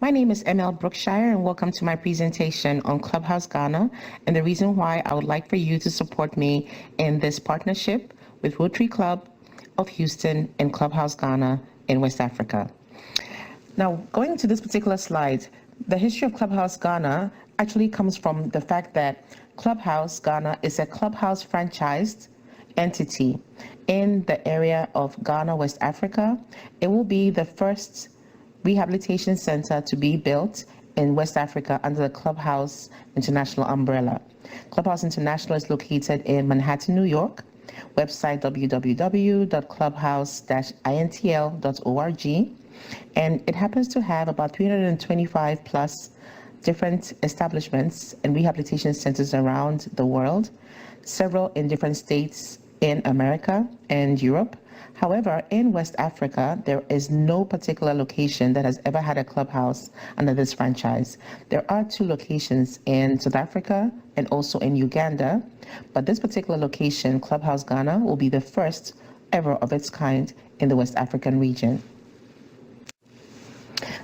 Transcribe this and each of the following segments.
My name is ML Brookshire, and welcome to my presentation on Clubhouse Ghana and the reason why I would like for you to support me in this partnership with Rotary Club of Houston and Clubhouse Ghana in West Africa. Now, going to this particular slide, the history of Clubhouse Ghana actually comes from the fact that Clubhouse Ghana is a Clubhouse franchised entity in the area of Ghana, West Africa. It will be the first rehabilitation center to be built in West Africa under the Clubhouse International umbrella. Clubhouse International is located in Manhattan, New York. Website www.clubhouse-intl.org. And it happens to have about 325 plus different establishments and rehabilitation centers around the world, several in different states in America and Europe. However, in West Africa, there is no particular location that has ever had a clubhouse under this franchise. There are 2 locations in South Africa and also in Uganda, but this particular location, Clubhouse Ghana, will be the first ever of its kind in the West African region.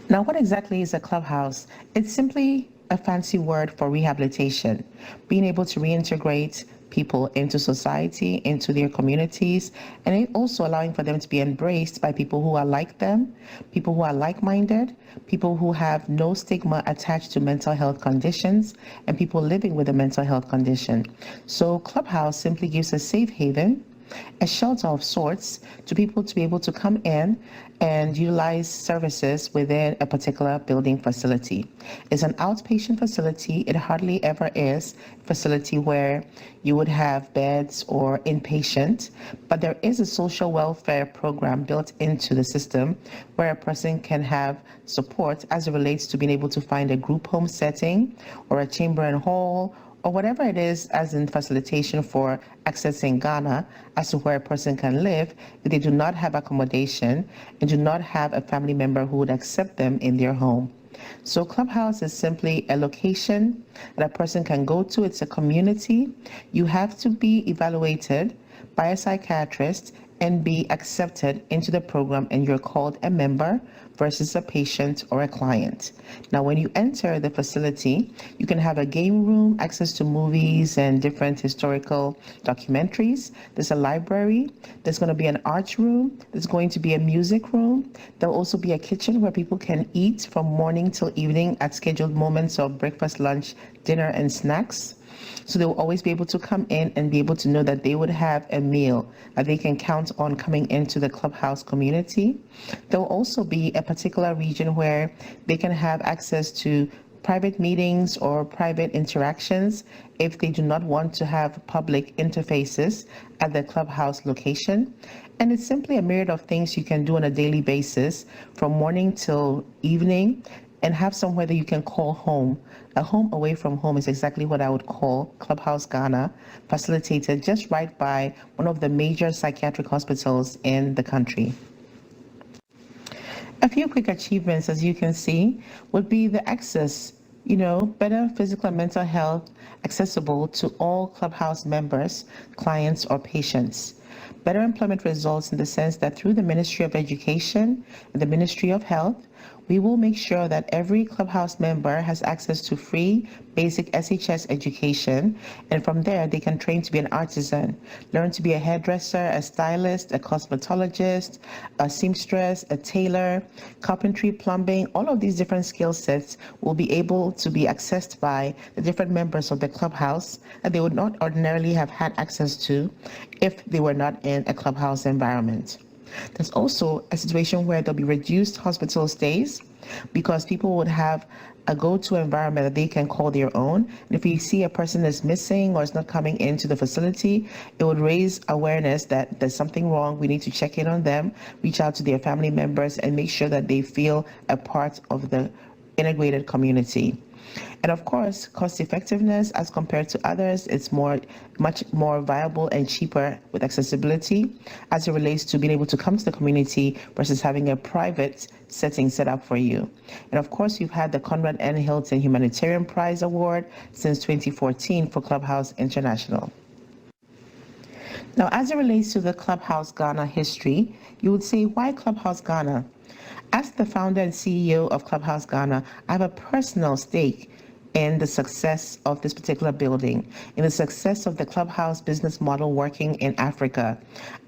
Now, what exactly is a clubhouse? It's simply a fancy word for rehabilitation, being able to reintegrate people into society, into their communities, and it also allowing for them to be embraced by people who are like them, people who are like-minded, people who have no stigma attached to mental health conditions, and people living with a mental health condition. So Clubhouse simply gives a safe haven, a shelter of sorts to people to be able to come in and utilize services within a particular building facility. It's an outpatient facility. It hardly ever is a facility where you would have beds or inpatient, but there is a social welfare program built into the system where a person can have support as it relates to being able to find a group home setting or a chamber and hall or whatever it is as in facilitation for accessing Ghana as to where a person can live if they do not have accommodation and do not have a family member who would accept them in their home. So Clubhouse is simply a location that a person can go to. It's a community. You have to be evaluated by a psychiatrist and be accepted into the program, and you're called a member versus a patient or a client. Now, when you enter the facility, you can have a game room, access to movies and different historical documentaries. There's a library. There's going to be an arts room. There's going to be a music room. There'll also be a kitchen where people can eat from morning till evening at scheduled moments of breakfast, lunch, dinner, and snacks. So they will always be able to come in and be able to know that they would have a meal that they can count on coming into the Clubhouse community. There will also be a particular region where they can have access to private meetings or private interactions if they do not want to have public interfaces at the Clubhouse location. And it's simply a myriad of things you can do on a daily basis from morning till evening and have somewhere that you can call home. A home away from home is exactly what I would call Clubhouse Ghana, facilitated just right by one of the major psychiatric hospitals in the country. A few quick achievements, as you can see, would be the access, better physical and mental health accessible to all Clubhouse members, clients, or patients. Better employment results in the sense that through the Ministry of Education and the Ministry of Health, we will make sure that every Clubhouse member has access to free basic SHS education, and from there they can train to be an artisan, learn to be a hairdresser, a stylist, a cosmetologist, a seamstress, a tailor, carpentry, plumbing. All of these different skill sets will be able to be accessed by the different members of the Clubhouse that they would not ordinarily have had access to if they were not in a Clubhouse environment. There's also a situation where there'll be reduced hospital stays because people would have a go-to environment that they can call their own. And if you see a person is missing or is not coming into the facility, it would raise awareness that there's something wrong. We need to check in on them, reach out to their family members, and make sure that they feel a part of the integrated community. And of course, cost effectiveness as compared to others, it's much more viable and cheaper with accessibility as it relates to being able to come to the community versus having a private setting set up for you. And of course, you've had the Conrad N. Hilton Humanitarian Prize Award since 2014 for Clubhouse International. Now, as it relates to the Clubhouse Ghana history, you would say, why Clubhouse Ghana? As the founder and CEO of Clubhouse Ghana, I have a personal stake in the success of this particular building, in the success of the Clubhouse business model working in Africa.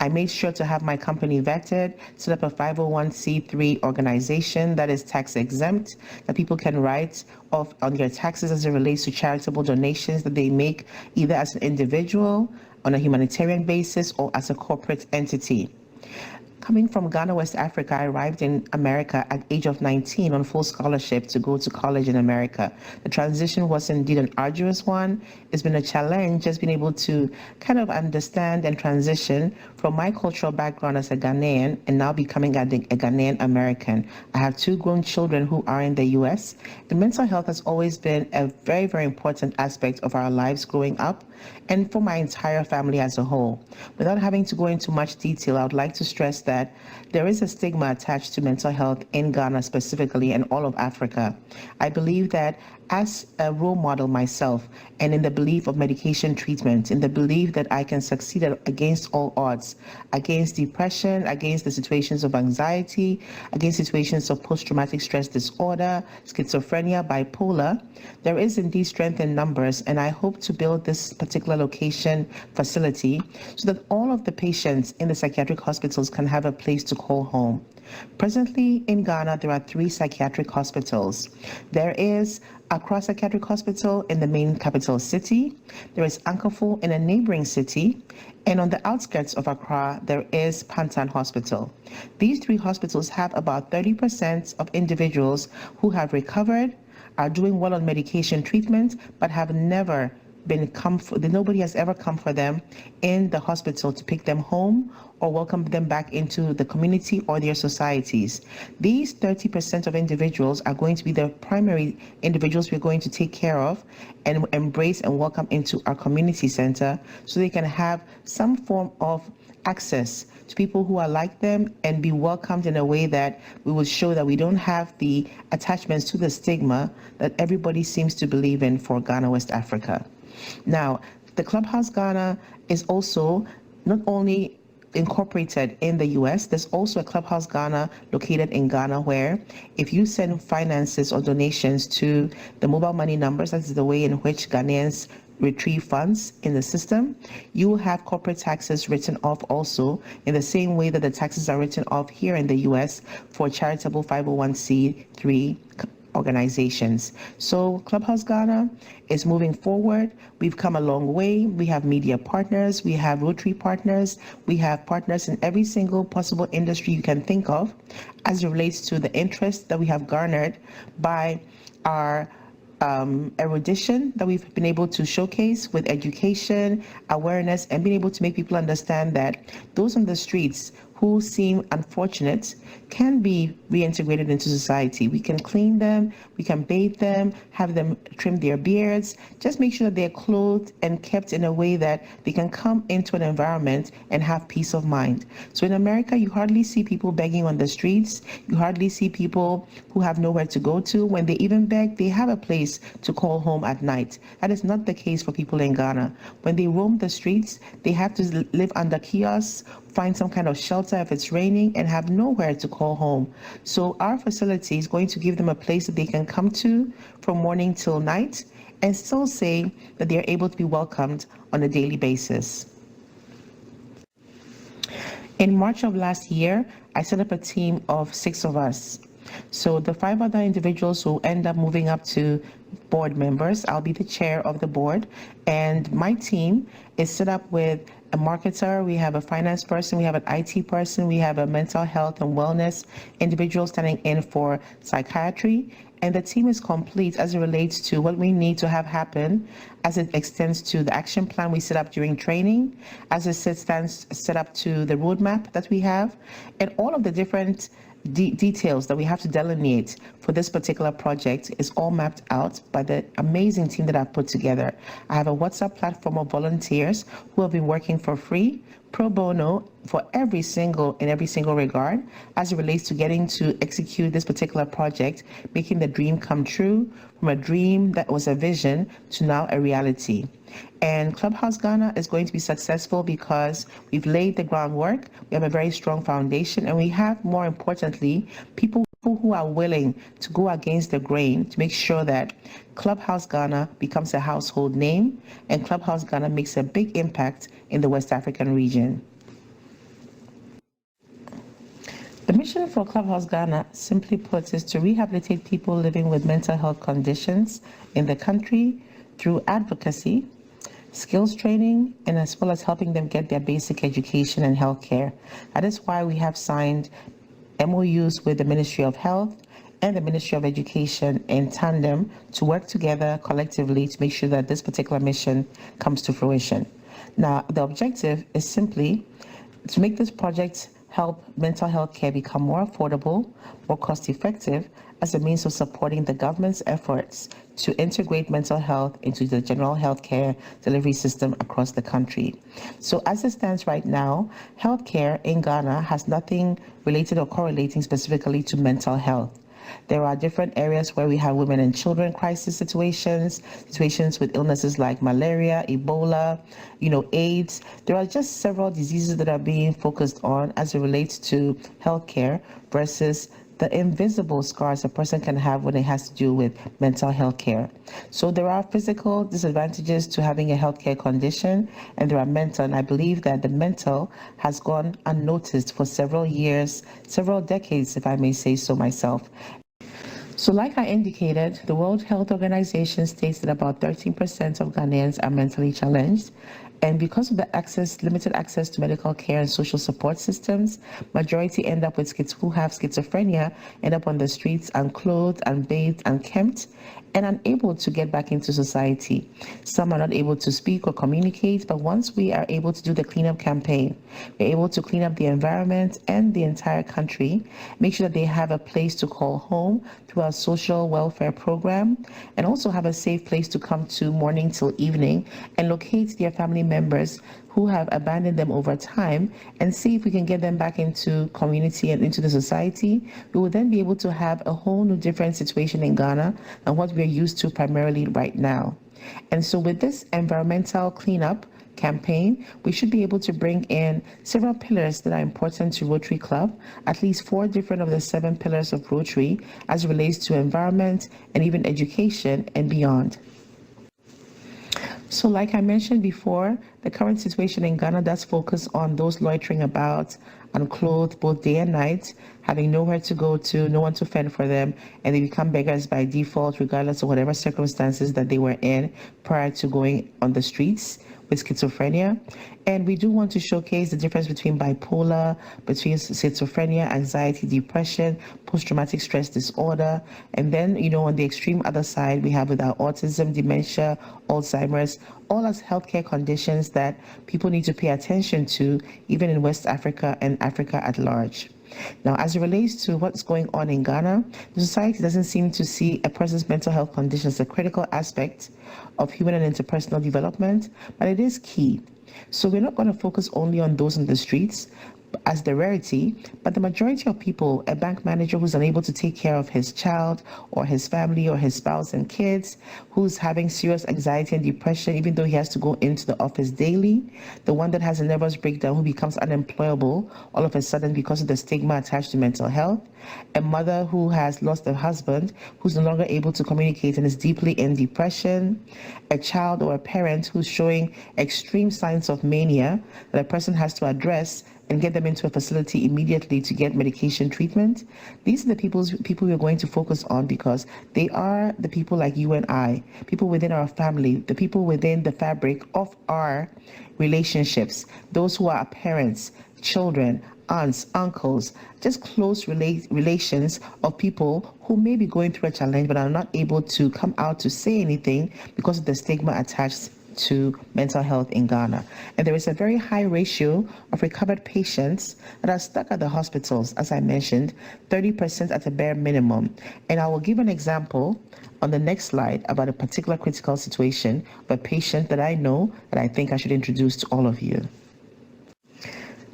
I made sure to have my company vetted, set up a 501c3 organization that is tax exempt, that people can write off on their taxes as it relates to charitable donations that they make either as an individual, on a humanitarian basis, or as a corporate entity. Coming from Ghana, West Africa, I arrived in America at age of 19 on full scholarship to go to college in America. The transition was indeed an arduous one. It's been a challenge, just being able to kind of understand and transition from my cultural background as a Ghanaian and now becoming a Ghanaian American. I have 2 grown children who are in the US. The mental health has always been a very, very important aspect of our lives growing up and for my entire family as a whole. Without having to go into much detail, I would like to stress that there is a stigma attached to mental health in Ghana specifically and all of Africa. I believe that as a role model myself, and in the belief of medication treatment, in the belief that I can succeed against all odds, against depression, against the situations of anxiety, against situations of post-traumatic stress disorder, schizophrenia, bipolar, there is indeed strength in numbers, and I hope to build this particular location facility so that all of the patients in the psychiatric hospitals can have a place to call home. Presently in Ghana, there are 3 psychiatric hospitals. There is Accra Psychiatric Hospital in the main capital city. There is Ankafo in a neighboring city. And on the outskirts of Accra, there is Pantan Hospital. These 3 hospitals have about 30% of individuals who have recovered, are doing well on medication treatment, but have never nobody has ever come for them in the hospital to pick them home or welcome them back into the community or their societies. These 30% of individuals are going to be the primary individuals we're going to take care of and embrace and welcome into our community center so they can have some form of access to people who are like them and be welcomed in a way that we will show that we don't have the attachments to the stigma that everybody seems to believe in for Ghana, West Africa. Now, the Clubhouse Ghana is also not only incorporated in the US, there's also a Clubhouse Ghana located in Ghana where if you send finances or donations to the mobile money numbers, that's the way in which Ghanaians retrieve funds in the system, you will have corporate taxes written off also in the same way that the taxes are written off here in the US for charitable 501c3 organizations. So Clubhouse Ghana is moving forward. We've come a long way. We have media partners, we have Rotary partners, we have partners in every single possible industry you can think of as it relates to the interest that we have garnered by our erudition that we've been able to showcase with education, awareness, and being able to make people understand that those on the streets who seem unfortunate can be reintegrated into society. We can clean them, we can bathe them, have them trim their beards, just make sure that they're clothed and kept in a way that they can come into an environment and have peace of mind. So in America, you hardly see people begging on the streets. You hardly see people who have nowhere to go to. When they even beg, they have a place to call home at night. That is not the case for people in Ghana. When they roam the streets, they have to live under kiosks, find some kind of shelter if it's raining, and have nowhere to call home. So our facility is going to give them a place that they can come to from morning till night and still say that they're able to be welcomed on a daily basis. In March of last year, I set up a team of 6 of us. So the 5 other individuals who end up moving up to board members, I'll be the chair of the board, and my team is set up with a marketer, we have a finance person, we have an IT person, we have a mental health and wellness individual standing in for psychiatry, and the team is complete as it relates to what we need to have happen as it extends to the action plan we set up during training, as it stands set up to the roadmap that we have, and all of the different details that we have to delineate for this particular project is all mapped out by the amazing team that I've put together. I have a WhatsApp platform of volunteers who have been working for free pro bono for every single regard as it relates to getting to execute this particular project, making the dream come true from a dream that was a vision to now a reality. And Clubhouse Ghana is going to be successful because we've laid the groundwork, we have a very strong foundation, and we have, more importantly, people who are willing to go against the grain to make sure that Clubhouse Ghana becomes a household name and Clubhouse Ghana makes a big impact in the West African region. The mission for Clubhouse Ghana, simply put, is to rehabilitate people living with mental health conditions in the country through advocacy, skills training, and as well as helping them get their basic education and healthcare. That is why we have signed MOUs with the Ministry of Health and the Ministry of Education in tandem to work together collectively to make sure that this particular mission comes to fruition. Now, the objective is simply to make this project help mental health care become more affordable, more cost effective, as a means of supporting the government's efforts to integrate mental health into the general healthcare delivery system across the country. So as it stands right now, healthcare in Ghana has nothing related or correlating specifically to mental health. There are different areas where we have women and children crisis situations with illnesses like malaria, Ebola, AIDS. There are just several diseases that are being focused on as it relates to healthcare versus the invisible scars a person can have when it has to do with mental health care. So there are physical disadvantages to having a healthcare condition, and there are mental, and I believe that the mental has gone unnoticed for several years, several decades, if I may say so myself. So like I indicated, the World Health Organization states that about 13% of Ghanaians are mentally challenged. And because of the limited access to medical care and social support systems, majority end up with who have schizophrenia end up on the streets, unclothed, unbathed, unkempt, and unable to get back into society. Some are not able to speak or communicate, but once we are able to do the cleanup campaign, we're able to clean up the environment and the entire country, make sure that they have a place to call home through our social welfare program, and also have a safe place to come to morning till evening and locate their family members who have abandoned them over time and see if we can get them back into community and into the society. We will then be able to have a whole new different situation in Ghana than what we're used to primarily right now. And so with this environmental cleanup campaign, we should be able to bring in several pillars that are important to Rotary Club, at least 4 different of the 7 pillars of Rotary as it relates to environment and even education and beyond. So like I mentioned before, the current situation in Ghana does focus on those loitering about, unclothed both day and night, having nowhere to go to, no one to fend for them, and they become beggars by default regardless of whatever circumstances that they were in prior to going on the streets with schizophrenia. And we do want to showcase the difference between bipolar, between schizophrenia, anxiety, depression, post-traumatic stress disorder. And then, on the extreme other side, we have with our autism, dementia, Alzheimer's, all as healthcare conditions that people need to pay attention to, even in West Africa and Africa at large. Now, as it relates to what's going on in Ghana, the society doesn't seem to see a person's mental health condition as a critical aspect of human and interpersonal development, but it is key. So we're not going to focus only on those in the streets as the rarity, but the majority of people, a bank manager who's unable to take care of his child or his family or his spouse and kids, who's having serious anxiety and depression, even though he has to go into the office daily, the one that has a nervous breakdown who becomes unemployable all of a sudden because of the stigma attached to mental health, a mother who has lost a husband who's no longer able to communicate and is deeply in depression, a child or a parent who's showing extreme signs of mania that a person has to address and get them into a facility immediately to get medication treatment. These are the people we're going to focus on because they are the people like you and I, people within our family, the people within the fabric of our relationships, those who are our parents, children, aunts, uncles, just close relations of people who may be going through a challenge but are not able to come out to say anything because of the stigma attached to mental health in Ghana. And there is a very high ratio of recovered patients that are stuck at the hospitals, as I mentioned, 30% at a bare minimum. And I will give an example on the next slide about a particular critical situation of a patient that I know that I think I should introduce to all of you.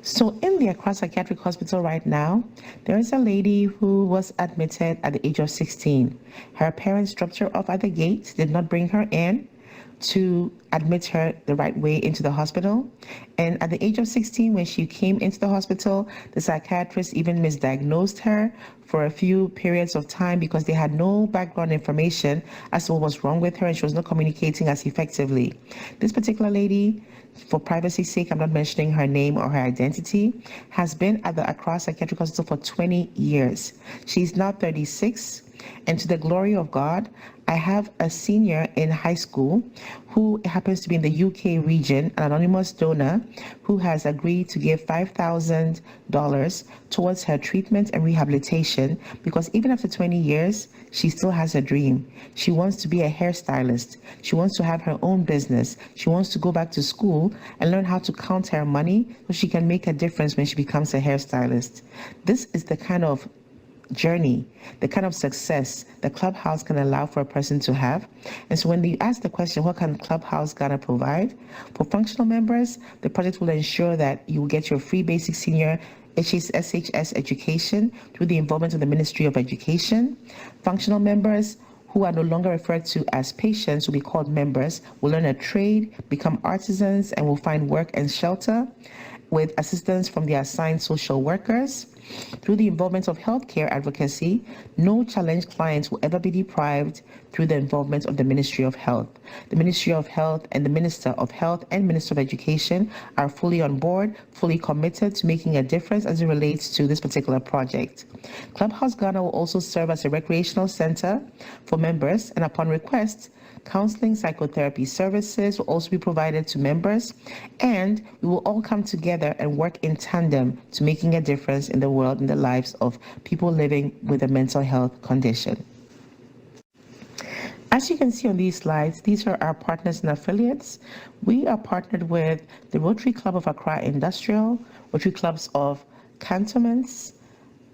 So in the Accra Psychiatric Hospital right now, there is a lady who was admitted at the age of 16. Her parents dropped her off at the gate, did not bring her in to admit her the right way into the hospital. And at the age of 16, when she came into the hospital, the psychiatrist even misdiagnosed her for a few periods of time because they had no background information as to what was wrong with her, and she was not communicating as effectively. This particular lady, for privacy's sake, I'm not mentioning her name or her identity, has been at the Accra Psychiatric Hospital for 20 years. She's now 36, and to the glory of God, I have a senior in high school who happens to be in the UK region, an anonymous donor who has agreed to give $5,000 towards her treatment and rehabilitation, because even after 20 years, she still has a dream. She wants to be a hairstylist. She wants to have her own business. She wants to go back to school and learn how to count her money so she can make a difference when she becomes a hairstylist. This is the kind of journey, the kind of success the Clubhouse can allow for a person to have. And so when you ask the question, what can Clubhouse Ghana provide? For functional members, the project will ensure that you will get your free basic senior SHS education through the involvement of the Ministry of Education. Functional members who are no longer referred to as patients will be called members, will learn a trade, become artisans, and will find work and shelter with assistance from the assigned social workers. Through the involvement of healthcare advocacy, no challenged clients will ever be deprived through the involvement of the Ministry of Health. The Ministry of Health and the Minister of Health and Minister of Education are fully on board, fully committed to making a difference as it relates to this particular project. Clubhouse Ghana will also serve as a recreational center for members, and upon request, counseling, psychotherapy services will also be provided to members, and we will all come together and work in tandem to making a difference in the world and the lives of people living with a mental health condition. As you can see on these slides, these are our partners and affiliates. We are partnered with the Rotary Club of Accra Industrial, Rotary Clubs of Cantonments,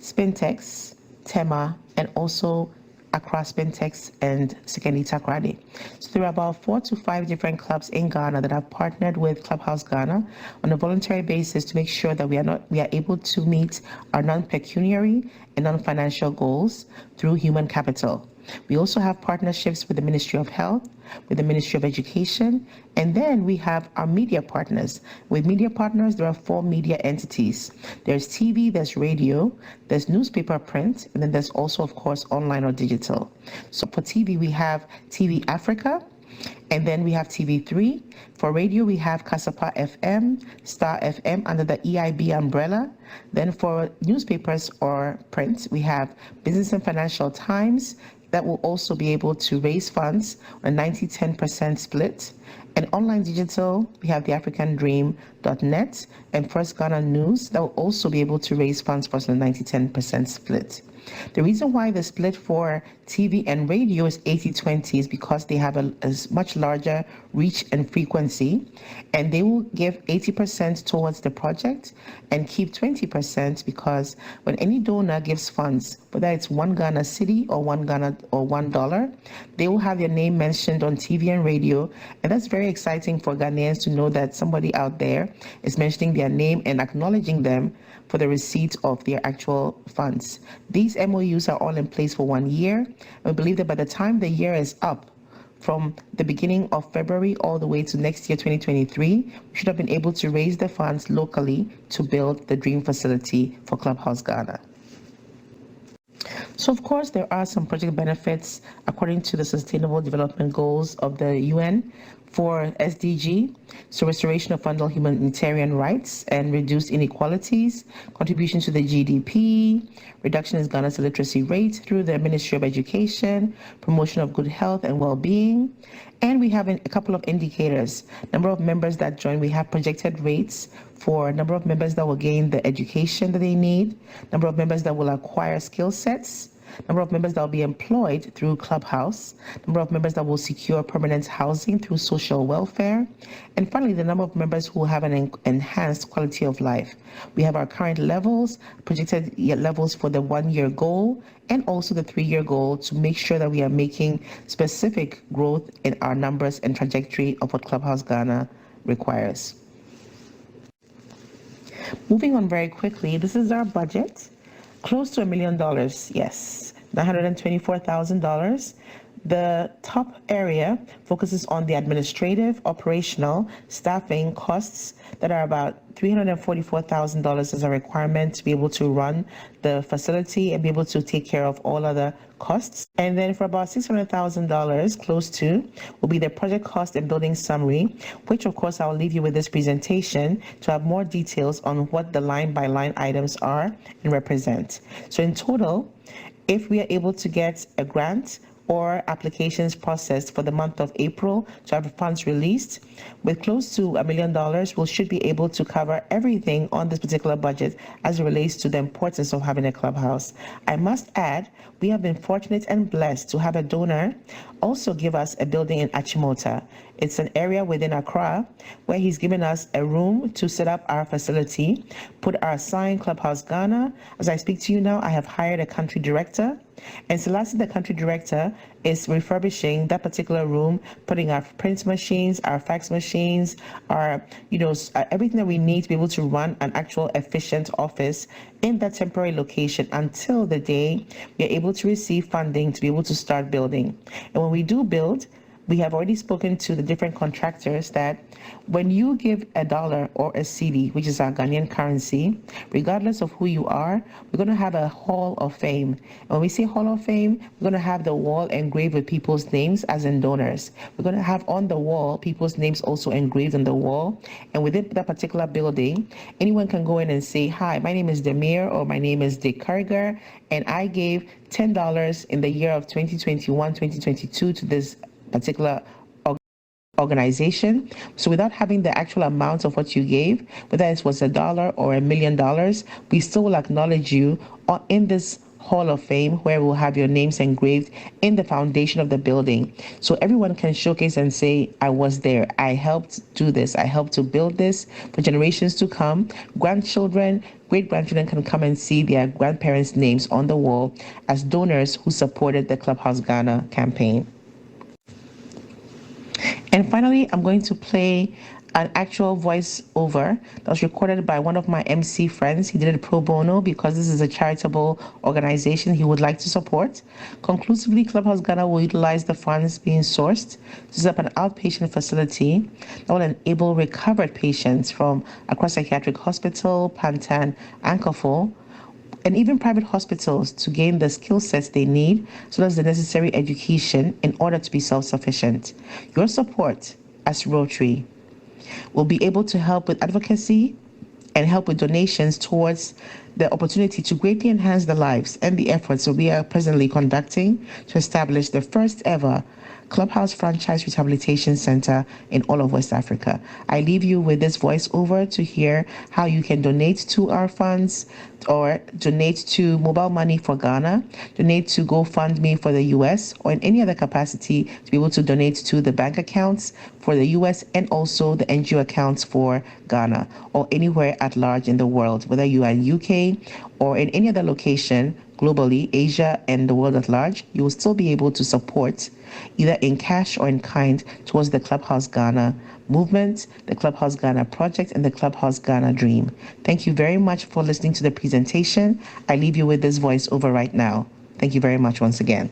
Spintex, Tema, and also Accra Spintex and Sekeni Takrade. So there are about 4 to 5 different clubs in Ghana that have partnered with Clubhouse Ghana on a voluntary basis to make sure that we are able to meet our non-pecuniary and non-financial goals through human capital. We also have partnerships with the Ministry of Health, with the Ministry of Education, and then we have our media partners. With media partners, there are 4 media entities. There's TV, there's radio, there's newspaper print, and then there's also, of course, online or digital. So for TV, we have TV Africa, and then we have TV3. For radio, we have Kasapa FM, Star FM under the EIB umbrella. Then for newspapers or print, we have Business and Financial Times, that will also be able to raise funds on a 90-10% split. And online digital, we have the AfricanDream.net and First Ghana News that will also be able to raise funds for us on a 90-10% split. The reason why the split for TV and radio is 80-20 is because they have a much larger reach and frequency, and they will give 80% towards the project and keep 20% because when any donor gives funds, whether it's one Ghana city or $1, they will have their name mentioned on TV and radio, and that's very exciting for Ghanaians to know that somebody out there is mentioning their name and acknowledging them for the receipt of their actual funds. These MOUs are all in place for 1 year. We believe that by the time the year is up, from the beginning of February all the way to next year, 2023, we should have been able to raise the funds locally to build the Dream Facility for Clubhouse Ghana. So of course, there are some project benefits according to the Sustainable Development Goals of the UN for SDG, so restoration of fundamental humanitarian rights and reduced inequalities, contribution to the GDP, reduction in Ghana's illiteracy rate through the Ministry of Education, promotion of good health and well-being. And we have a couple of indicators. Number of members that join, we have projected rates for number of members that will gain the education that they need, number of members that will acquire skill sets, number of members that will be employed through Clubhouse, number of members that will secure permanent housing through social welfare, and finally, the number of members who will have an enhanced quality of life. We have our current levels, projected levels for the 1-year goal, and also the 3-year goal to make sure that we are making specific growth in our numbers and trajectory of what Clubhouse Ghana requires. Moving on very quickly, this is our budget. Close to $1 million, yes, $924,000. The top area focuses on the administrative, operational, staffing costs that are about $344,000 as a requirement to be able to run the facility and be able to take care of all other costs. And then for about $600,000, close to, will be the project cost and building summary, which of course I'll leave you with this presentation to have more details on what the line by line items are and represent. So in total, if we are able to get a grant or applications processed for the month of April to have funds released, with close to $1 million, we should be able to cover everything on this particular budget as it relates to the importance of having a clubhouse. I must add, we have been fortunate and blessed to have a donor also give us a building in Achimota. It's an area within Accra where he's given us a room to set up our facility, put our sign Clubhouse Ghana. As I speak to you now, I have hired a country director, and Selassie, the country director, is refurbishing that particular room, putting our print machines, our fax machines, our, everything that we need to be able to run an actual efficient office in that temporary location until the day we are able to receive funding to be able to start building. And when we do build, we have already spoken to the different contractors that when you give a dollar or a cedi, which is our Ghanaian currency, regardless of who you are, we're going to have a hall of fame. And when we say hall of fame, we're going to have the wall engraved with people's names as in donors. We're going to have on the wall people's names also engraved on the wall. And within that particular building, anyone can go in and say, hi, my name is Demir, or my name is Dick Carger, and I gave $10 in the year of 2021, 2022 to this particular organization. So without having the actual amount of what you gave, whether it was $1 or $1 million, we still will acknowledge you in this Hall of Fame where we'll have your names engraved in the foundation of the building. So everyone can showcase and say, I was there, I helped do this, I helped to build this for generations to come. Grandchildren, great-grandchildren can come and see their grandparents' names on the wall as donors who supported the Clubhouse Ghana campaign. And finally, I'm going to play an actual voiceover that was recorded by one of my MC friends. He did it pro bono because this is a charitable organization he would like to support. Conclusively, Clubhouse Ghana will utilize the funds being sourced to set up an outpatient facility that will enable recovered patients from Accra Psychiatric Hospital, Pantan, and Kofo, and even private hospitals to gain the skill sets they need, so as the necessary education in order to be self-sufficient. Your support as Rotary will be able to help with advocacy and help with donations towards the opportunity to greatly enhance the lives and the efforts that we are presently conducting to establish the first ever Clubhouse Franchise Rehabilitation Center in all of West Africa. I leave you with this voiceover to hear how you can donate to our funds or donate to Mobile Money for Ghana, donate to GoFundMe for the US, or in any other capacity to be able to donate to the bank accounts for the US and also the NGO accounts for Ghana or anywhere at large in the world, whether you are in UK or in any other location globally, Asia and the world at large. You will still be able to support either in cash or in kind towards the Clubhouse Ghana movement, the Clubhouse Ghana project, and the Clubhouse Ghana dream. Thank you very much for listening to the presentation. I leave you with this voiceover right now. Thank you very much once again.